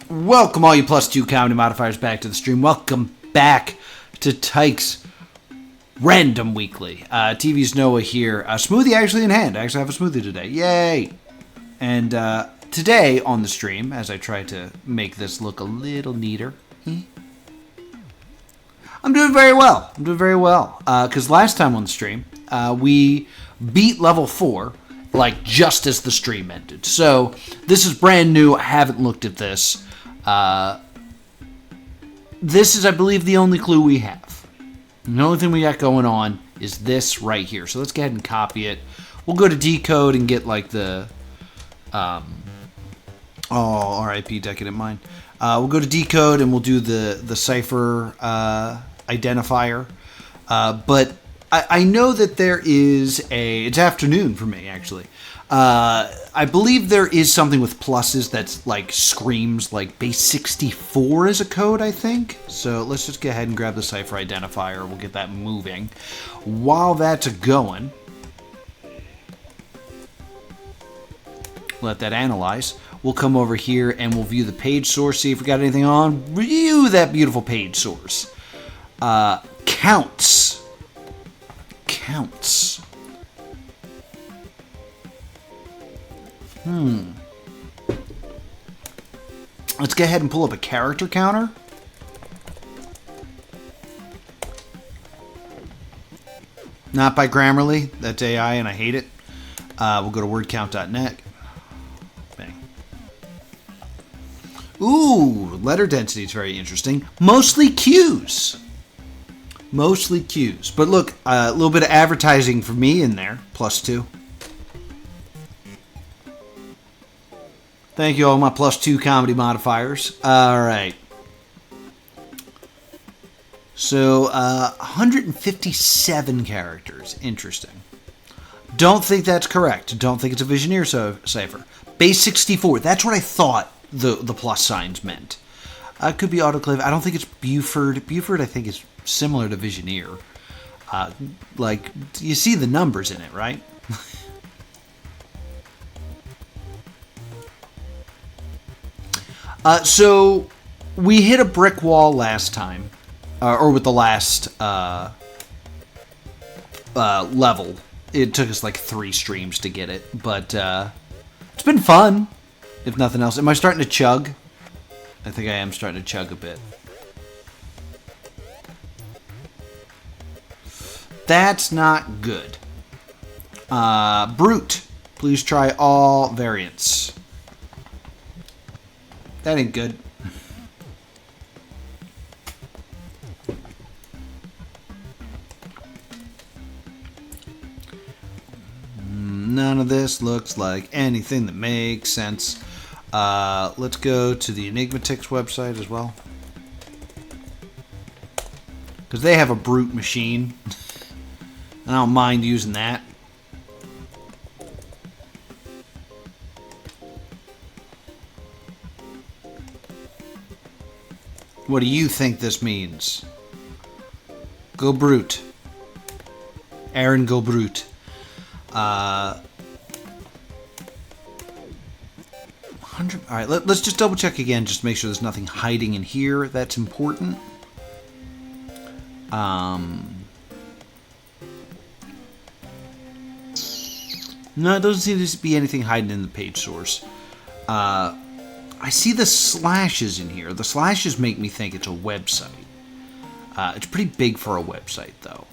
Welcome all you +2 comedy modifiers back to the stream. Welcome back to Tyke's Random Weekly. TV's Noah here. Smoothie actually in hand. I actually have a smoothie today. Yay! And today on the stream, as I try to make this look a little neater, I'm doing very well. Because last time on the stream, we beat level 4, like just as the stream ended. So this is brand new. I haven't looked at this. This is, I believe, the only clue we have. The only thing we got going on is this right here. So let's go ahead and copy it. We'll go to decode and get like the, RIP Decadent Mind. We'll go to decode and we'll do the cipher identifier. But I know that there is it's afternoon for me, actually. I believe there is something with pluses that's like screams like base 64 is a code, I think. So let's just go ahead and grab the cipher identifier. We'll get that moving. While that's going, let that analyze. We'll come over here and we'll view the page source, see if we got anything on. View that beautiful page source. Counts. Let's go ahead and pull up a character counter. Not by Grammarly. That's AI and I hate it. We'll go to wordcount.net. Bang. Ooh, letter density is very interesting. Mostly Q's. But look, a little bit of advertising for me in there. +2. Thank you all my +2 comedy modifiers. All right. So, 157 characters. Interesting. Don't think that's correct. Don't think it's a Visioneer cipher. Base 64. That's what I thought the plus signs meant. Could be autoclave. I don't think it's Buford. Buford, I think, is similar to Visioneer. Like, you see the numbers in it, right? So we hit a brick wall last time, or with the last level. It took us like 3 streams to get it, but it's been fun, if nothing else. Am I starting to chug? I think I am starting to chug a bit. That's not good. Brute. Please try all variants. That ain't good. None of this looks like anything that makes sense. Let's go to the Enigmatics website as well. Because they have a brute machine. I don't mind using that. What do you think this means? Go brute. Aaron, go brute. 100. All right, let's just double check again, just to make sure there's nothing hiding in here that's important. No, it doesn't seem to be anything hiding in the page source. I see the slashes in here. The slashes make me think it's a website. It's pretty big for a website, though.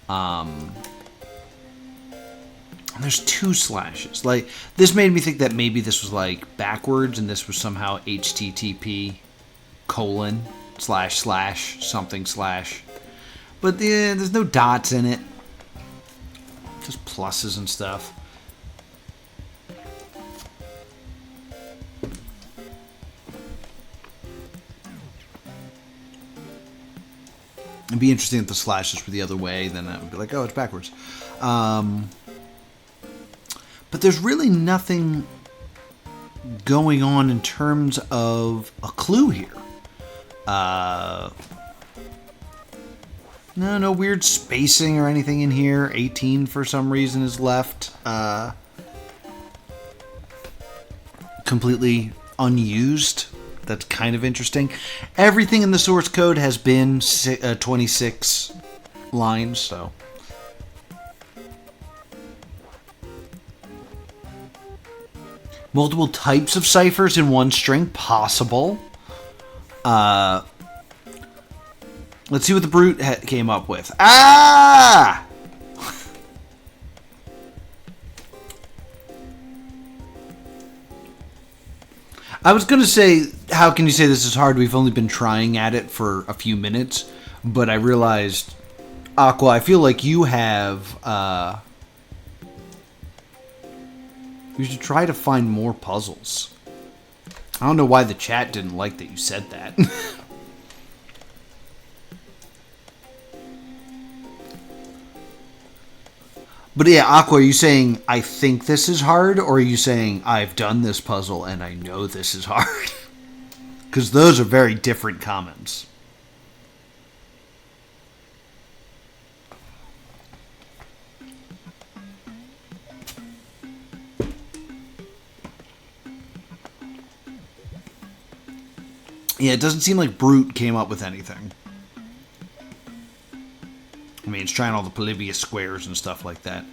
And there's 2 slashes. Like, this made me think that maybe this was, like, backwards, and this was somehow http:// something /. But there's no dots in it. Just pluses and stuff. It'd be interesting if the slashes were the other way, then I would be like, oh, it's backwards. But there's really nothing going on in terms of a clue here. No weird spacing or anything in here. 18 for some reason is left. Completely unused. That's kind of interesting. Everything in the source code has been 26 lines, so. Multiple types of ciphers in one string, possible. Let's see what the brute came up with. Ah! I was going to say, how can you say this is hard? We've only been trying at it for a few minutes, but I realized, Aqua, I feel like you have, you should try to find more puzzles. I don't know why the chat didn't like that you said that. But yeah, Aqua, are you saying, I think this is hard? Or are you saying, I've done this puzzle and I know this is hard? Because those are very different comments. Yeah, it doesn't seem like Brute came up with anything. I mean, it's trying all the Polybius squares and stuff like that.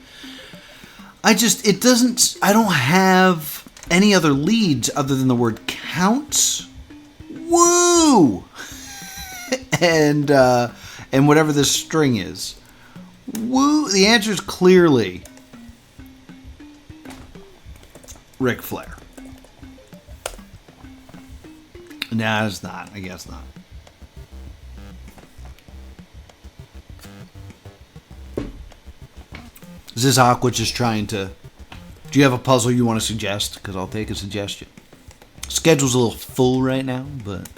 I don't have any other leads other than the word counts. Woo! and whatever this string is. Woo! The answer is clearly Ric Flair. No, it's not. I guess not. Is this Aqua just trying to... Do you have a puzzle you want to suggest? Because I'll take a suggestion. Schedule's a little full right now, but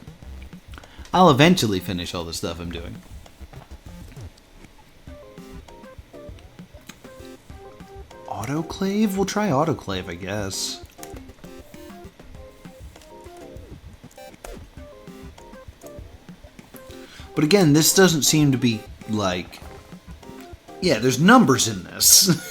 I'll eventually finish all the stuff I'm doing. Autoclave? We'll try autoclave, I guess. But again, this doesn't seem to be like... Yeah, there's numbers in this.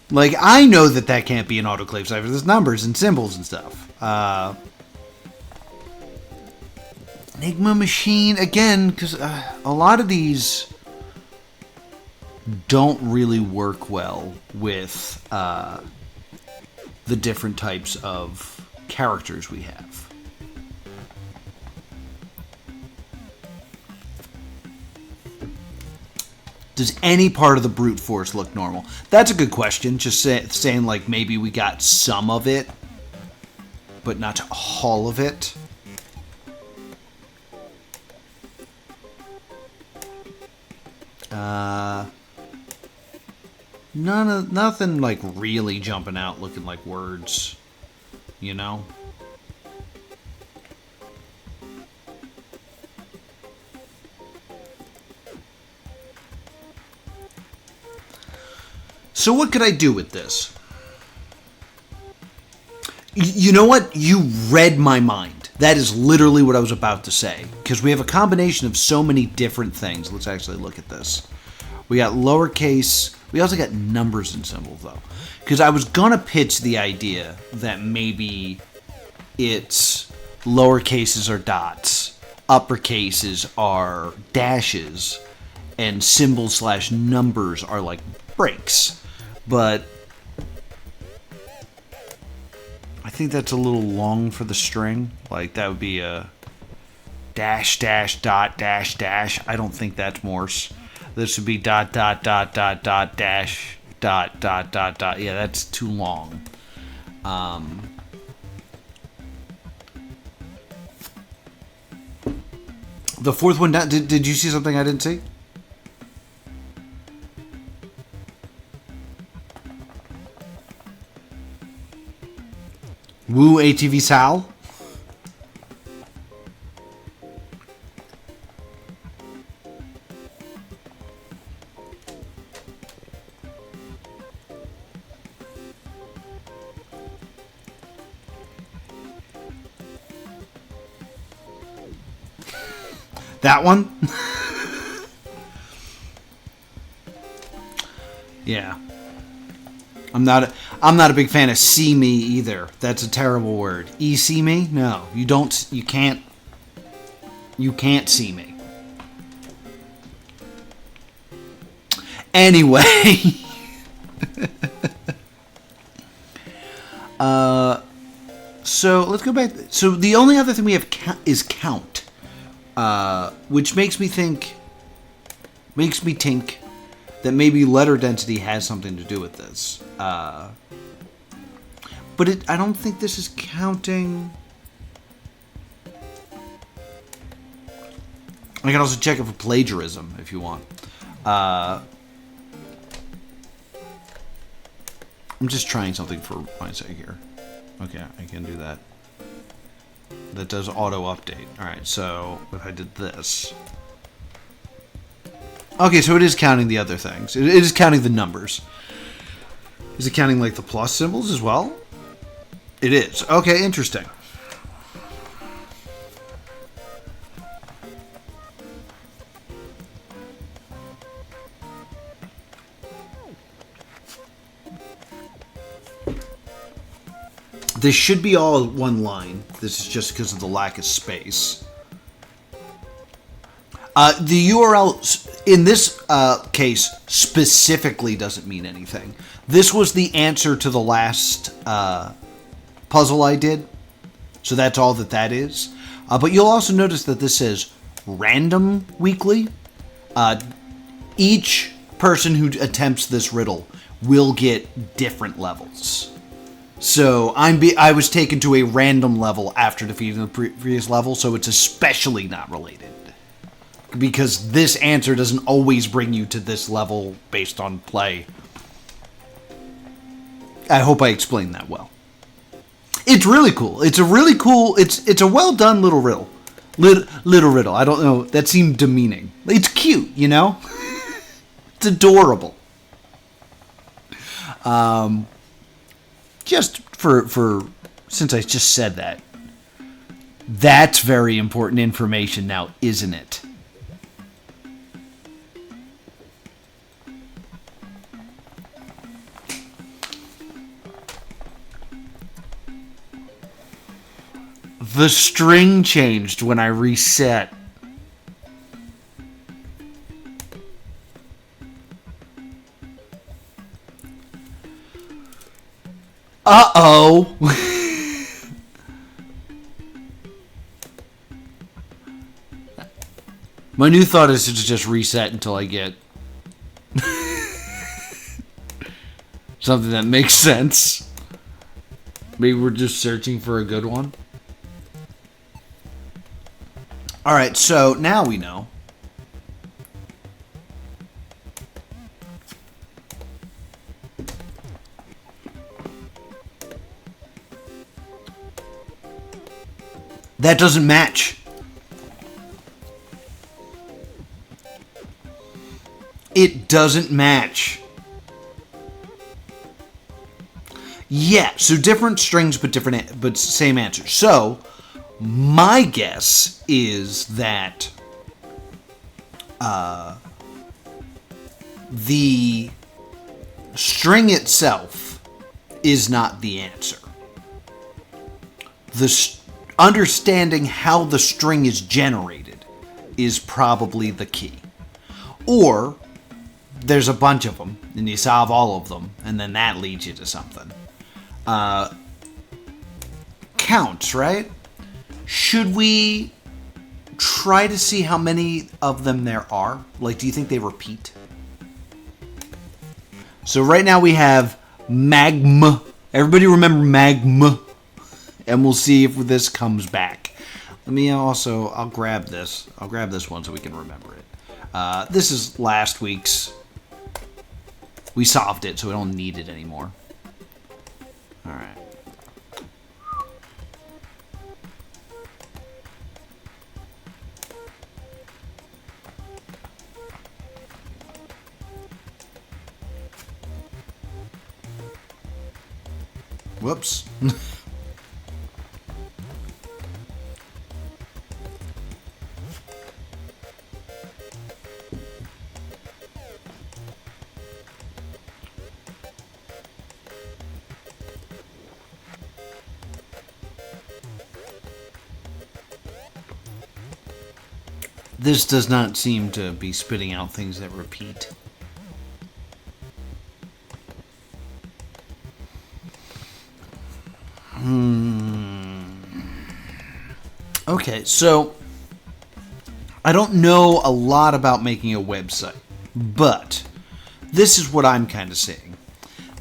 Like, I know that can't be an autoclave cipher. There's numbers and symbols and stuff. Enigma machine, again, because a lot of these don't really work well with the different types of characters we have. Does any part of the brute force look normal? That's a good question. Just saying, like, maybe we got some of it, but not all of it. Nothing like really jumping out, looking like words, you know? So what could I do with this? You know what? You read my mind. That is literally what I was about to say. Because we have a combination of so many different things. Let's actually look at this. We got lowercase. We also got numbers and symbols, though. Because I was going to pitch the idea that maybe it's lowercases are dots, uppercases are dashes, and symbols/numbers are like breaks. But I think that's a little long for the string. Like, that would be a dash, dash, dot, dash, dash. I don't think that's Morse. This would be dot, dot, dot, dot, dot, dash, dot, dot, dot, dot. Yeah, that's too long. The fourth one down. Did you see something I didn't see? Woo ATV Sal. That one? Yeah. I'm not a big fan of see me either. That's a terrible word. See me? No, you don't. You can't see me. Anyway. So let's go back. So the only other thing we have is count, which makes me think that maybe letter density has something to do with this. But I don't think this is counting. I can also check it for plagiarism if you want. I'm just trying something for my sake here. Okay, I can do that. That does auto update. Alright, so if I did this. Okay, so it is counting the other things. It is counting the numbers. Is it counting like the plus symbols as well? It is. Okay, interesting. This should be all one line. This is just because of the lack of space. The URL in this case specifically doesn't mean anything. This was the answer to the last puzzle I did. So that's all that is. But you'll also notice that this says random weekly. Each person who attempts this riddle will get different levels. So I was taken to a random level after defeating the previous level, so it's especially not related. Because this answer doesn't always bring you to this level based on play. I hope I explained that well. It's really cool. It's a really cool, it's a well done little riddle. Little riddle. I don't know, that seemed demeaning. It's cute, you know? It's adorable. Just for since I just said that, that's very important information now, isn't it? The string changed when I reset. Uh-oh. My new thought is to just reset until I get something that makes sense. Maybe we're just searching for a good one. Alright, so now we know. That doesn't match. It doesn't match. Yeah, so different strings but same answer. So, my guess is that the string itself is not the answer. Understanding how the string is generated is probably the key. Or there's a bunch of them, and you solve all of them, and then that leads you to something. Counts, right? Should we try to see how many of them there are? Like, do you think they repeat? So right now we have magma. Everybody remember magma? And we'll see if this comes back. Let me also, I'll grab this. I'll grab this one so we can remember it. This is last week's. We solved it, so we don't need it anymore. Alright. Whoops. This does not seem to be spitting out things that repeat. Okay, so I don't know a lot about making a website, but this is what I'm kind of saying.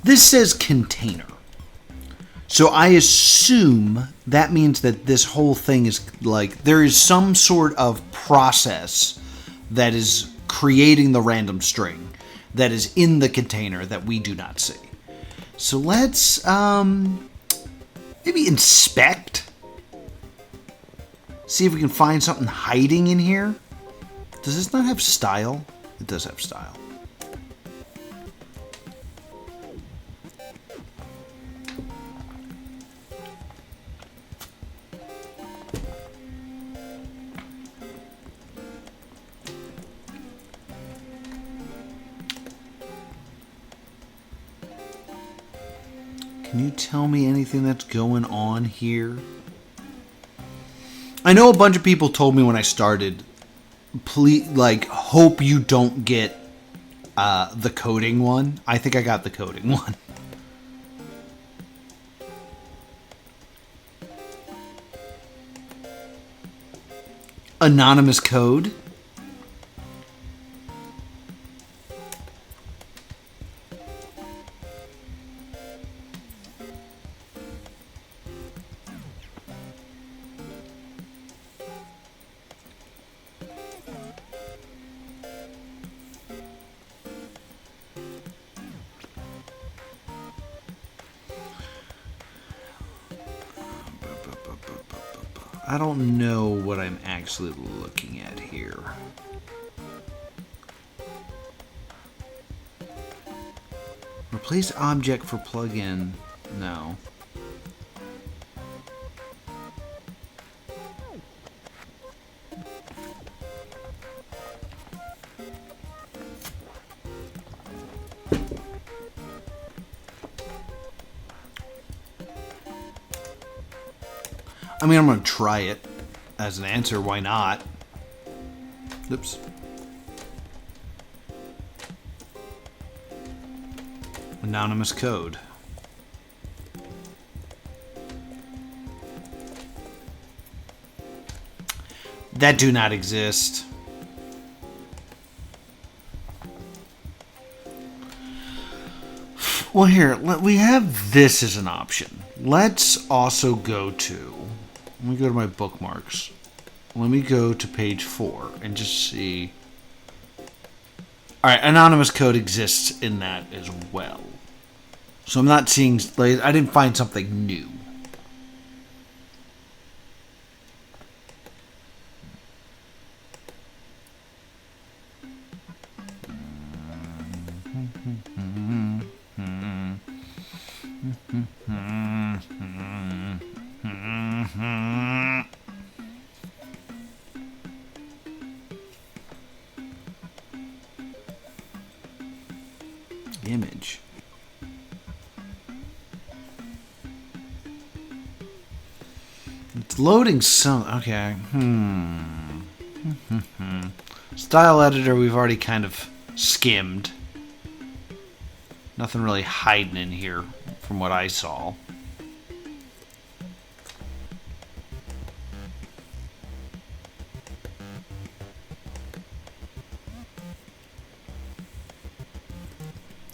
This says container. So I assume that means that this whole thing is like there is some sort of process that is creating the random string that is in the container that we do not see. So let's maybe inspect. See if we can find something hiding in here. Does this not have style? It does have style. Can you tell me anything that's going on here? I know a bunch of people told me when I started, please, like, hope you don't get the coding one. I think I got the coding one. Anonymous code. I don't know what I'm actually looking at here. Replace object for plugin. No. I mean, I'm going to try it as an answer. Why not? Oops. Anonymous code. That do not exist. Well, here, we have this as an option. Let's also go to... Let me go to my bookmarks. Let me go to page 4 and just see. Alright, anonymous code exists in that as well. So I'm not seeing, like, I didn't find something new. Image. It's loading some. Okay. Style editor we've already kind of skimmed. Nothing really hiding in here from what I saw.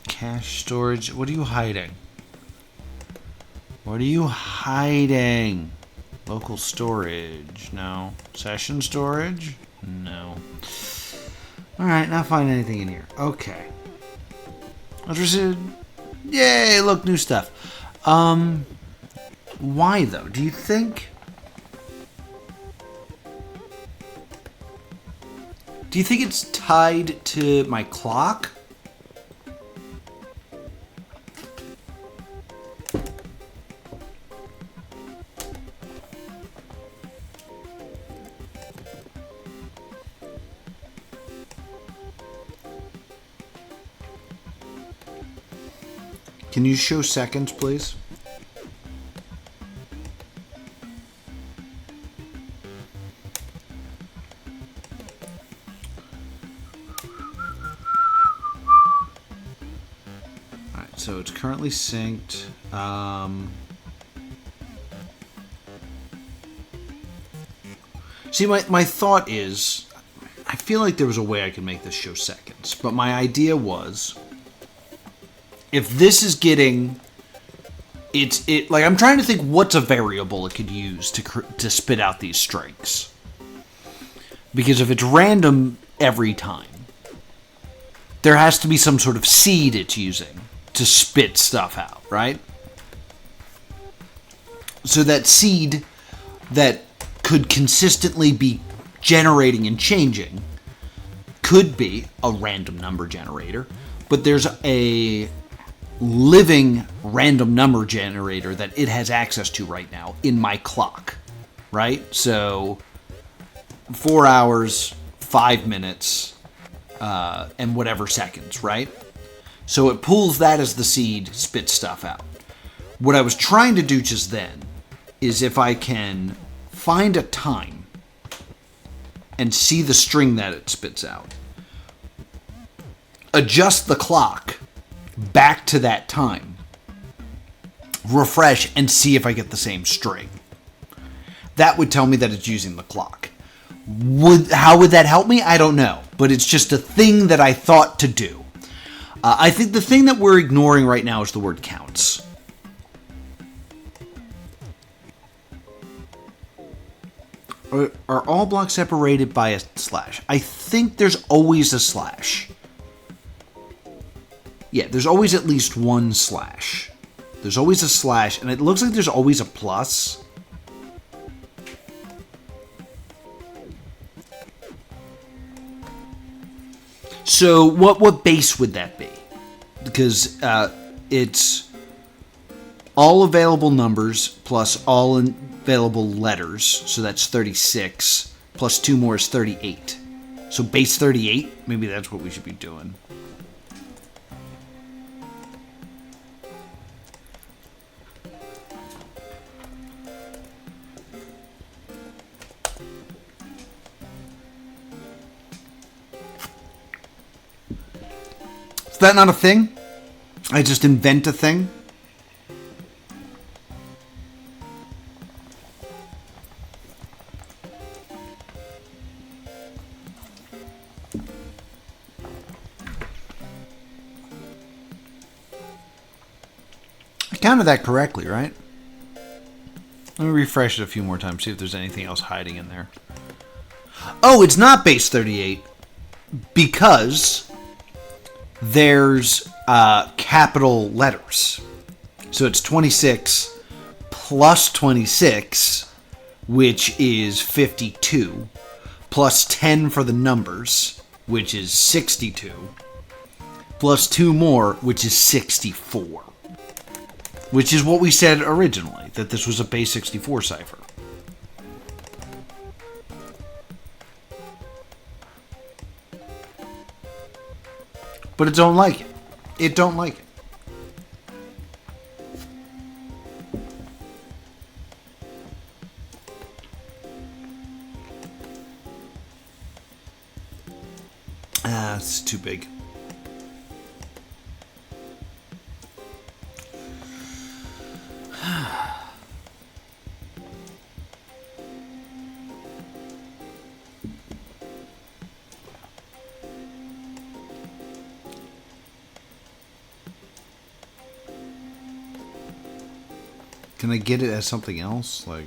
Cache storage. What are you hiding? What are you hiding? Local storage. No. Session storage? No. Alright, not finding anything in here. Okay. Yay, look, new stuff. Why though? Do you think... Do you think it's tied to my clock? Can you show seconds, please? so it's currently synced. See, my thought is, I feel like there was a way I could make this show seconds, but my idea was, if this is getting, like I'm trying to think what's a variable it could use to spit out these strings, because if it's random every time, there has to be some sort of seed it's using to spit stuff out, right? So that seed that could consistently be generating and changing could be a random number generator, but there's a living random number generator that it has access to right now in my clock, right? So 4 hours, 5 minutes, and whatever seconds, right? So it pulls that as the seed, spits stuff out. What I was trying to do just then is if I can find a time and see the string that it spits out, adjust the clock back to that time, refresh, and see if I get the same string. That would tell me that it's using the clock. How would that help me? I don't know, but it's just a thing that I thought to do. I think the thing that we're ignoring right now is the word counts. Are all blocks separated by a slash? I think there's always a slash. Yeah, there's always at least one slash. There's always a slash, and it looks like there's always a plus. So what base would that be? Because it's all available numbers plus all available letters, so that's 36, plus 2 more is 38. So base 38, maybe that's what we should be doing. Is that not a thing? I just invent a thing? I counted that correctly, right? Let me refresh it a few more times, see if there's anything else hiding in there. Oh, it's not base 38 because there's capital letters. So it's 26 plus 26, which is 52, plus 10 for the numbers, which is 62, plus 2 more, which is 64. Which is what we said originally, that this was a base 64 cipher. But it don't like it. It don't like it. It's too big. Can I get it as something else? Like,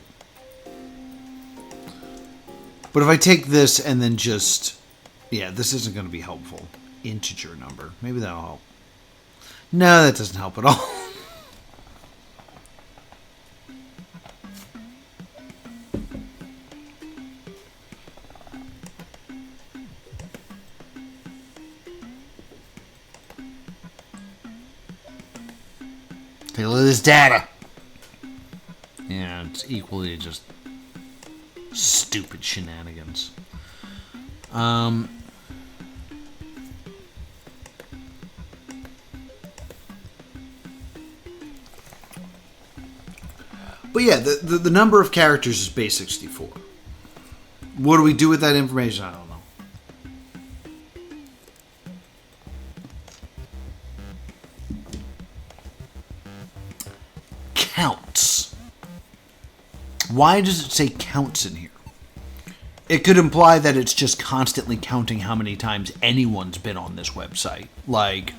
but if I take this and then just, yeah, this isn't going to be helpful. Integer number. Maybe that'll help. No, that doesn't help at all. Take a look at this data. Yeah, it's equally just stupid shenanigans. But yeah, the number of characters is base 64. What do we do with that information? I don't know. Why does it say counts in here? It could imply that it's just constantly counting how many times anyone's been on this website. Like,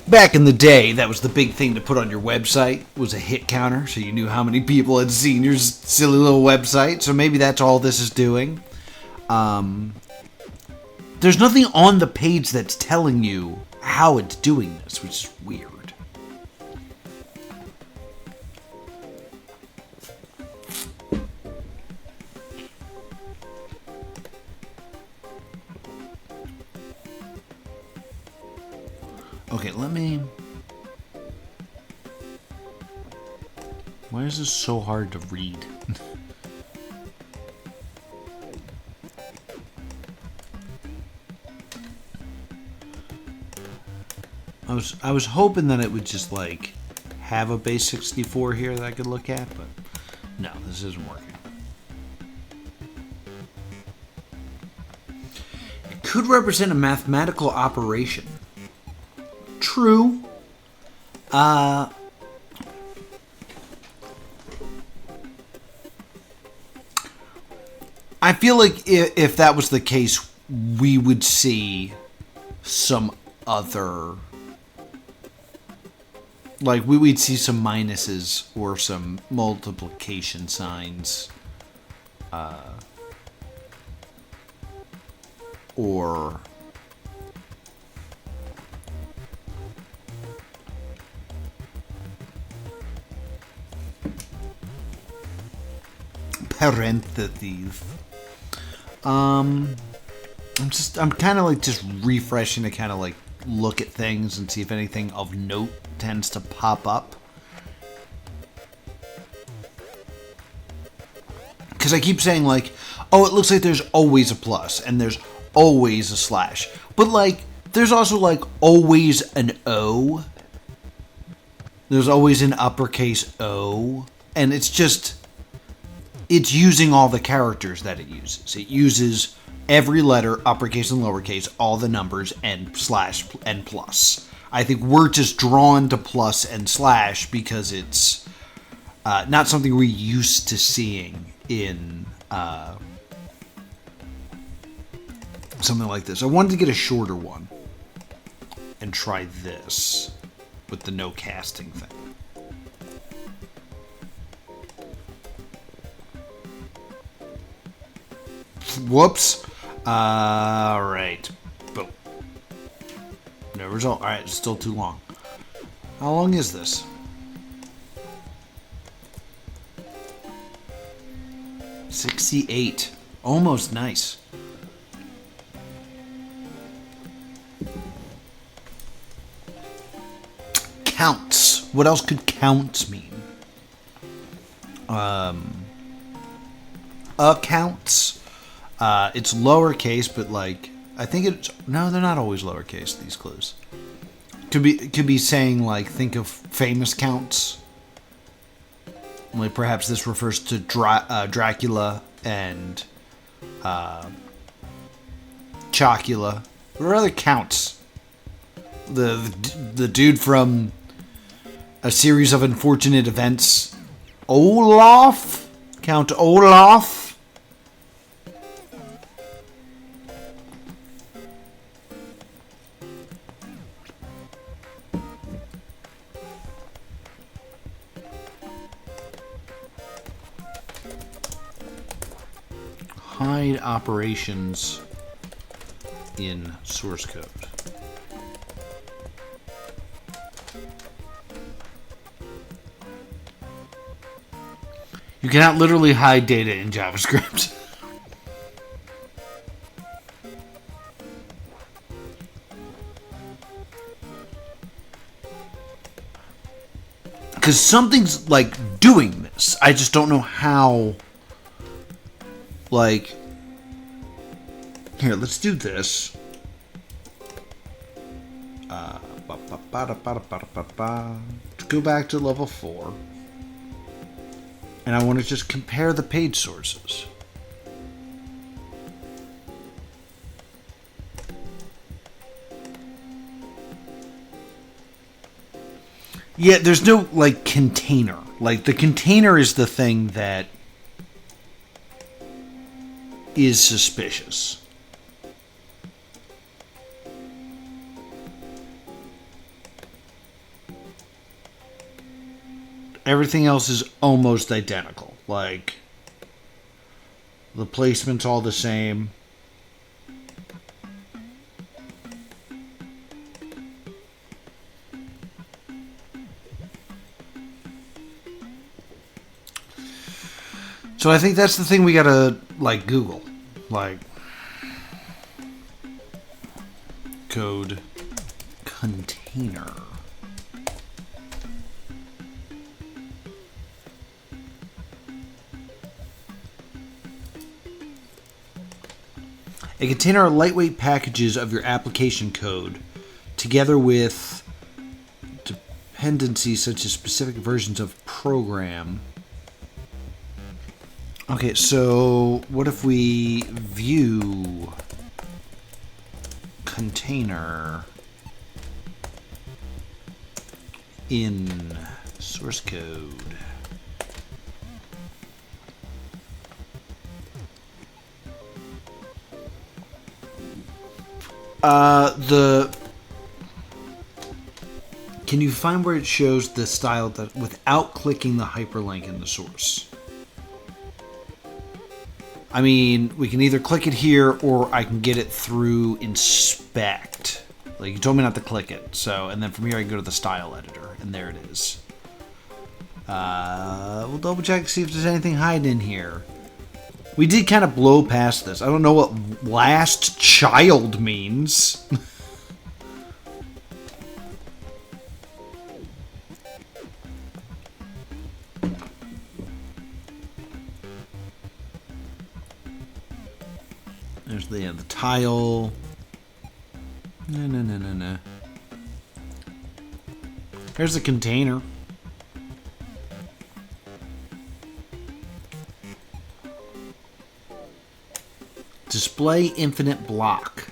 back in the day, that was the big thing to put on your website, was a hit counter, so you knew how many people had seen your silly little website. So maybe that's all this is doing. There's nothing on the page that's telling you how it's doing this, which is weird. Okay, let me... Why is this so hard to read? I was hoping that it would just, like, have a base 64 here that I could look at, but no, this isn't working. It could represent a mathematical operation. True. I feel like if that was the case, we would see some other... Like, we'd see some minuses or some multiplication signs. Or... parentheses. I'm kind of like just refreshing to kind of like look at things and see if anything of note tends to pop up. Because I keep saying like, oh, it looks like there's always a plus and there's always a slash. But like, there's also like always an O. There's always an uppercase O. And it's just... It's using all the characters that it uses. It uses every letter, uppercase and lowercase, all the numbers, and slash and plus. I think we're just drawn to plus and slash because it's not something we're used to seeing in something like this. I wanted to get a shorter one and try this with the no casting thing. Whoops. Alright. Boom. No result. Alright, it's still too long. How long is this? 68. Almost nice. Counts. What else could counts mean? Accounts. It's lowercase, but like I think it's no, they're not always lowercase. These clues could be saying like think of famous counts. Like perhaps this refers to Dracula and Chocula. Or other counts. The dude from A Series of Unfortunate Events, Olaf, Count Olaf. Hide operations in source code. You cannot literally hide data in JavaScript. Because something's like doing this. I just don't know how. Like, here, let's do this. Let's go back to level 4. And I want to just compare the page sources. Yeah, there's no, like, container. Like, the container is the thing that is suspicious. Everything else is almost identical. Like, the placement's all the same. So I think that's the thing we gotta, like, Google. Like, code container. A container are lightweight packages of your application code, together with dependencies such as specific versions of program. Okay, so what if we view container in source code? Can you find where it shows the style that without clicking the hyperlink in the source? I mean, we can either click it here or I can get it through inspect. Like, you told me not to click it. So, and then from here I can go to the style editor, and there it is. We'll double check to see if there's anything hiding in here. We did kind of blow past this. I don't know what last child means. There's the tile. No. There's the container. Display infinite block.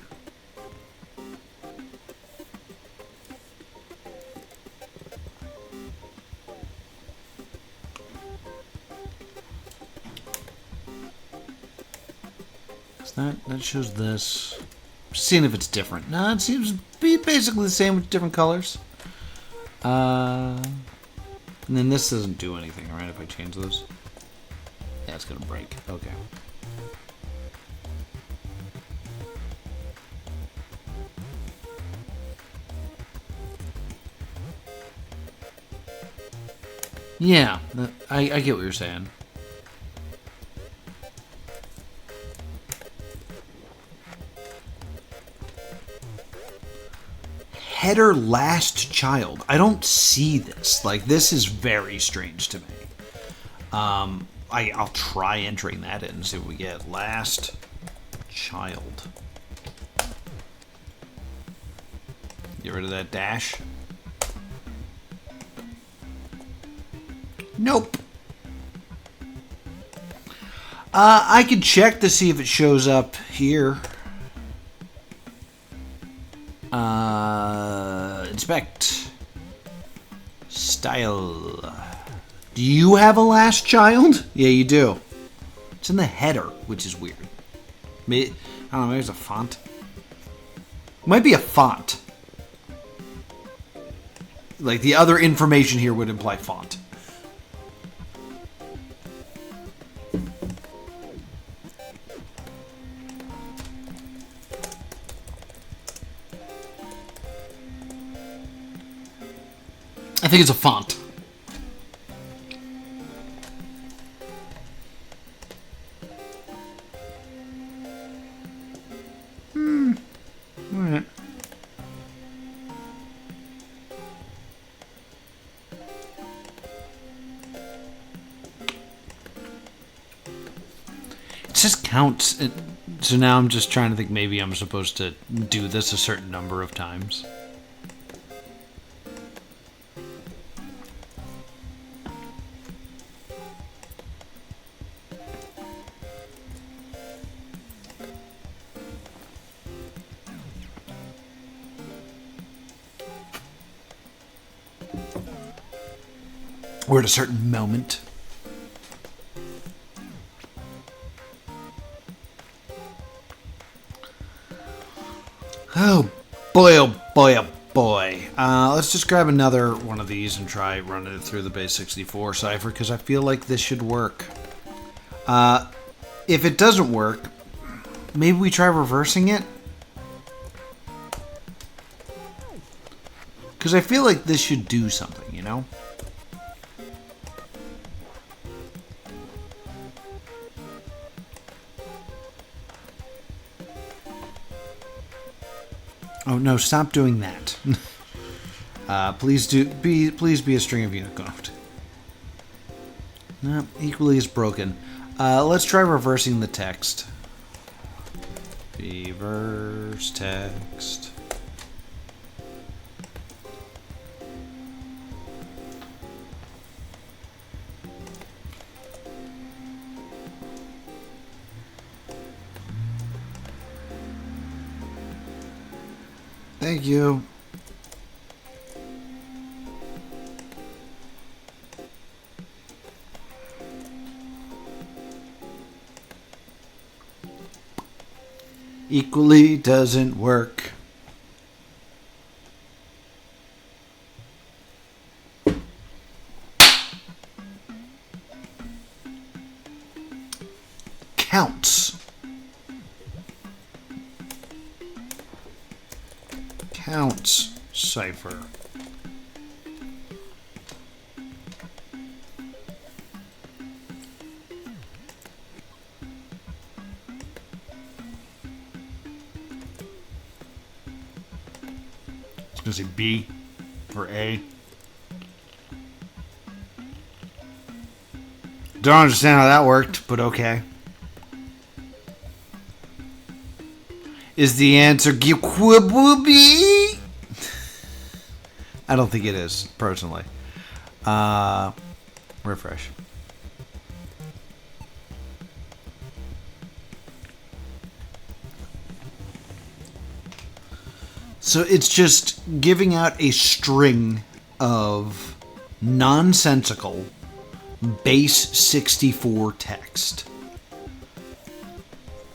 That shows this. Just seeing if it's different. No, it seems to be basically the same with different colors. And then this doesn't do anything, right? If I change those, yeah, it's gonna break. Okay. Yeah, I get what you're saying. Header last child. I don't see this. Like, this is very strange to me. I'll try entering that in and see what we get. Last child. Get rid of that dash. Nope. I could check to see if it shows up here. Inspect. Style. Do you have a last child? Yeah, you do. It's in the header, which is weird. I don't know, maybe it's a font. Might be a font. Like, the other information here would imply font. I think it's a font. Alright. It just counts. So now I'm just trying to think maybe I'm supposed to do this a certain number of times. Or at a certain moment. Oh boy, oh boy, oh boy. Let's just grab another one of these and try running it through the base 64 cipher, because I feel like this should work. If it doesn't work, maybe we try reversing it? Because I feel like this should do something, you know? Oh no! Stop doing that. Please be a string of Unicode. No, equally as broken. Let's try reversing the text. Reverse text. Thank you. Equally doesn't work. Counts. Counts cipher. I was going to say B or A. Don't understand how that worked, but okay. Is the answer Gquibwooby? I don't think it is, personally. Refresh. So it's just giving out a string of nonsensical base 64 text.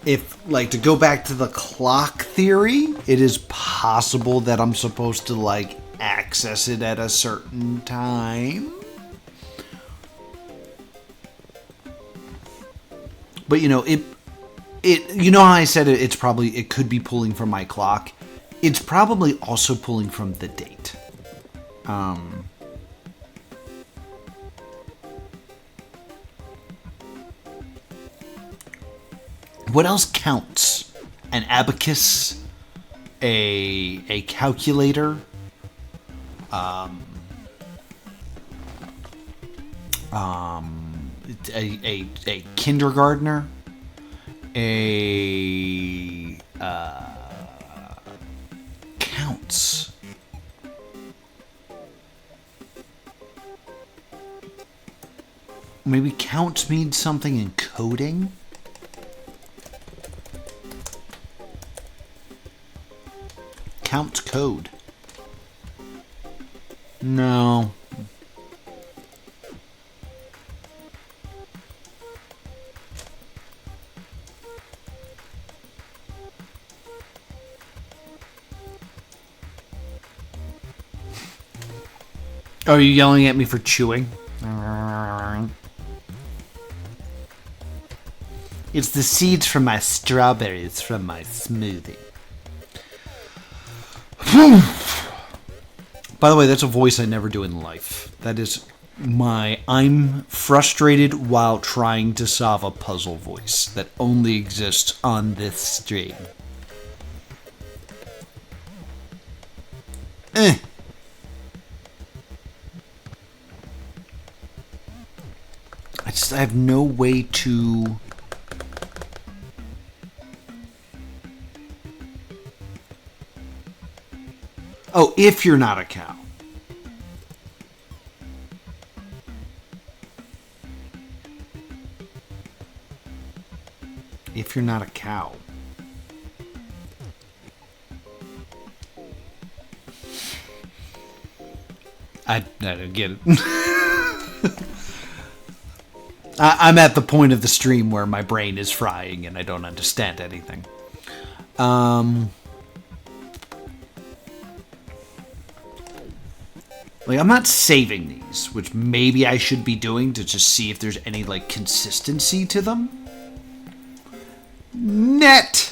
If, like, to go back to the clock theory, it is possible that I'm supposed to, like, access it at a certain time. But, you know, you know how I said it could be pulling from my clock? It's probably also pulling from the date. What else counts? An abacus, a calculator, a kindergartner, counts. Maybe counts means something in coding? Counts code. No. Oh, are you yelling at me for chewing? It's the seeds from my strawberries from my smoothie. By the way, that's a voice I never do in life. That is I'm frustrated while trying to solve a puzzle voice that only exists on this stream. I have no way to... Oh, if you're not a cow. If you're not a cow. I don't get it. I'm at the point of the stream where my brain is frying and I don't understand anything. Like, I'm not saving these, which maybe I should be doing to just see if there's any, like, consistency to them. Net!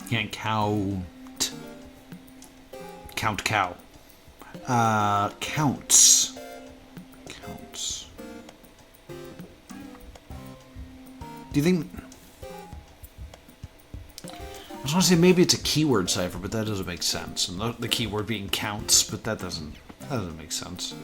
Can't count. Count cow. Counts. Counts. Do you think... I was going to say maybe it's a keyword cipher, but that doesn't make sense. And the keyword being counts, but that doesn't make sense.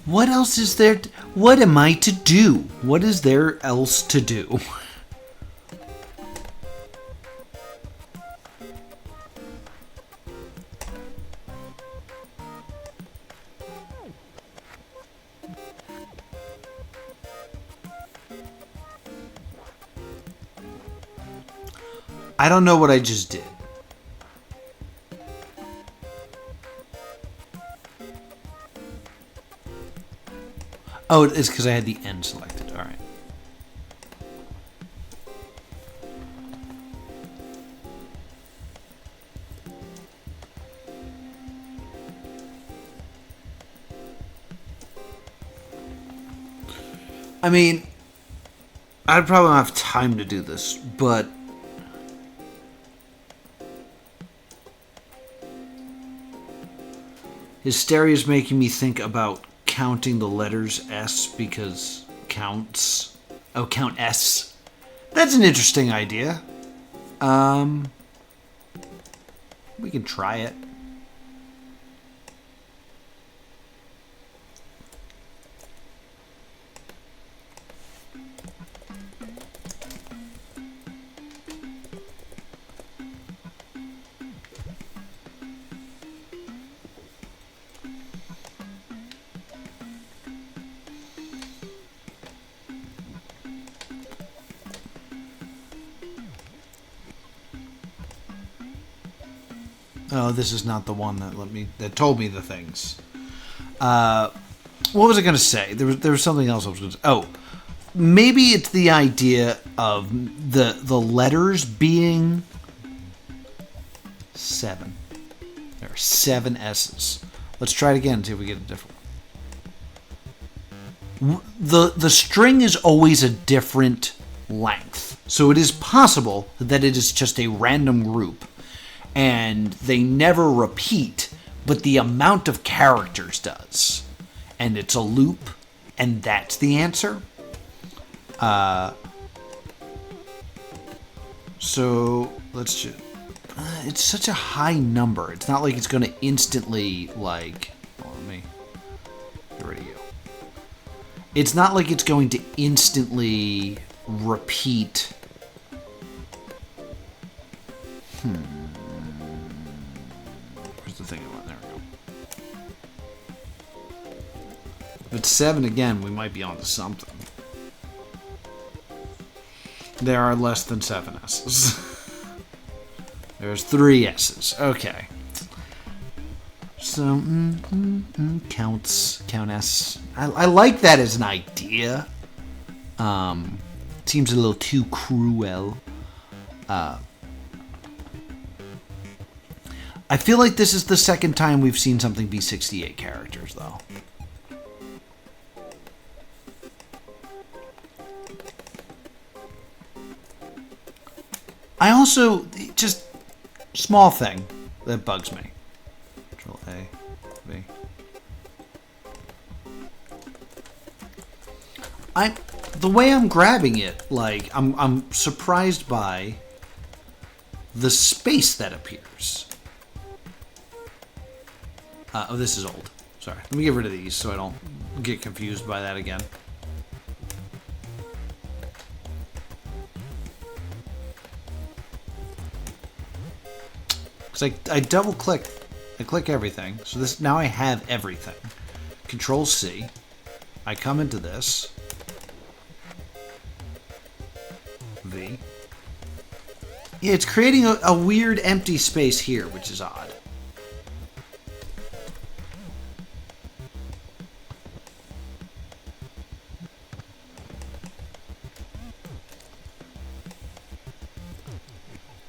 What else is there? What am I to do? What is there else to do? I don't know what I just did. Oh, it's because I had the N selected. All right. I mean, I'd probably not have time to do this, but hysteria is making me think about counting the letters S because counts. Oh, count S. That's an interesting idea. We can try it. Oh, this is not the one that told me the things. What was I going to say? There was something else I was going to say. Oh, maybe it's the idea of the letters being 7. There are 7 S's. Let's try it again and see if we get a different one. The string is always a different length. So it is possible that it is just a random group. And they never repeat, but the amount of characters does. And it's a loop, and that's the answer. So let's just... it's such a high number. It's not like it's going to instantly, like... Oh, let me get rid of you. It's not like it's going to instantly repeat... Where's the thing I want? There we go. If it's 7 again, we might be onto something. There are less than 7 S's. There's 3 S's. Okay. So, counts. Count S. I like that as an idea. Seems a little too cruel. I feel like this is the second time we've seen something be 68 characters, though. I also, just small thing that bugs me. Control A, B. The way I'm grabbing it, like, I'm surprised by the space that appears. Oh, this is old. Sorry. Let me get rid of these so I don't get confused by that again. Because I double click. I click everything. So this now I have everything. Control C. I come into this. V. Yeah, it's creating a weird empty space here, which is odd.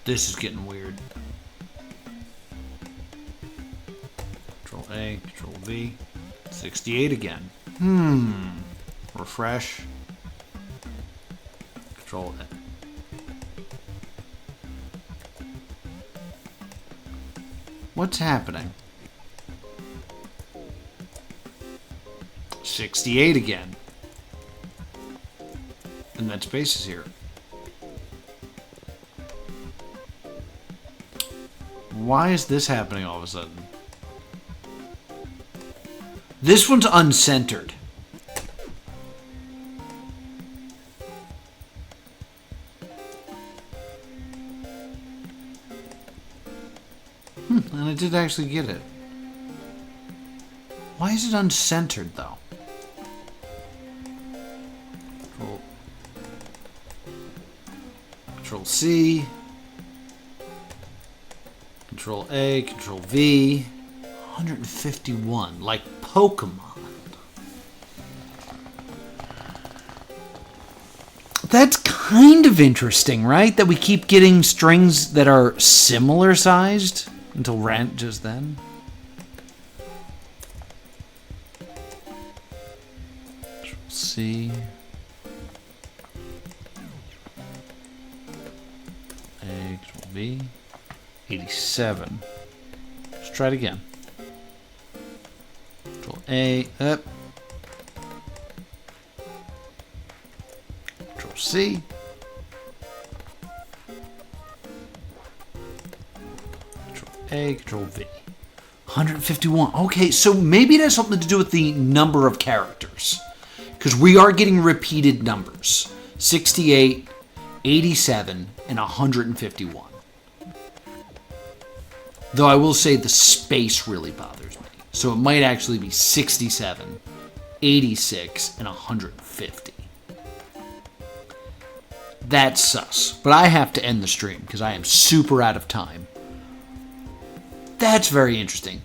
This is getting weird. Control A, Control V. 68 again. Refresh. Control A. What's happening? 68 again. And that space is here. Why is this happening all of a sudden? This one's uncentered. And I did actually get it. Why is it uncentered, though? Control C. Control A, Control V. 151, like Pokemon. That's kind of interesting, right? That we keep getting strings that are similar sized until just then. Control C. A, Control V. 87. Let's try it again. Control A, up. Control C. Control A, Control V. 151. Okay, so maybe it has something to do with the number of characters. Because we are getting repeated numbers. 68, 87, and 151. Though I will say the space really bothers me. So it might actually be 67, 86, and 150. That's sus. But I have to end the stream because I am super out of time. That's very interesting.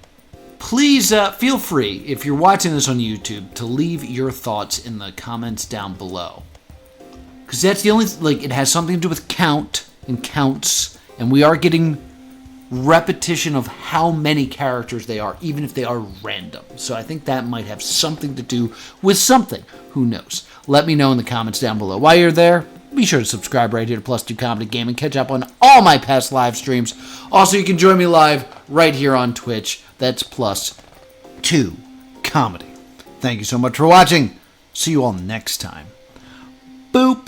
Please feel free, if you're watching this on YouTube, to leave your thoughts in the comments down below. Because that's the only, it has something to do with count and counts. And we are getting repetition of how many characters they are, even if they are random. So I think that might have something to do with something. Who knows? Let me know in the comments down below. While you're there, be sure to subscribe right here to Plus 2 Comedy Game and catch up on all my past live streams. Also, you can join me live right here on Twitch. That's Plus 2 Comedy. Thank you so much for watching. See you all next time. Boop.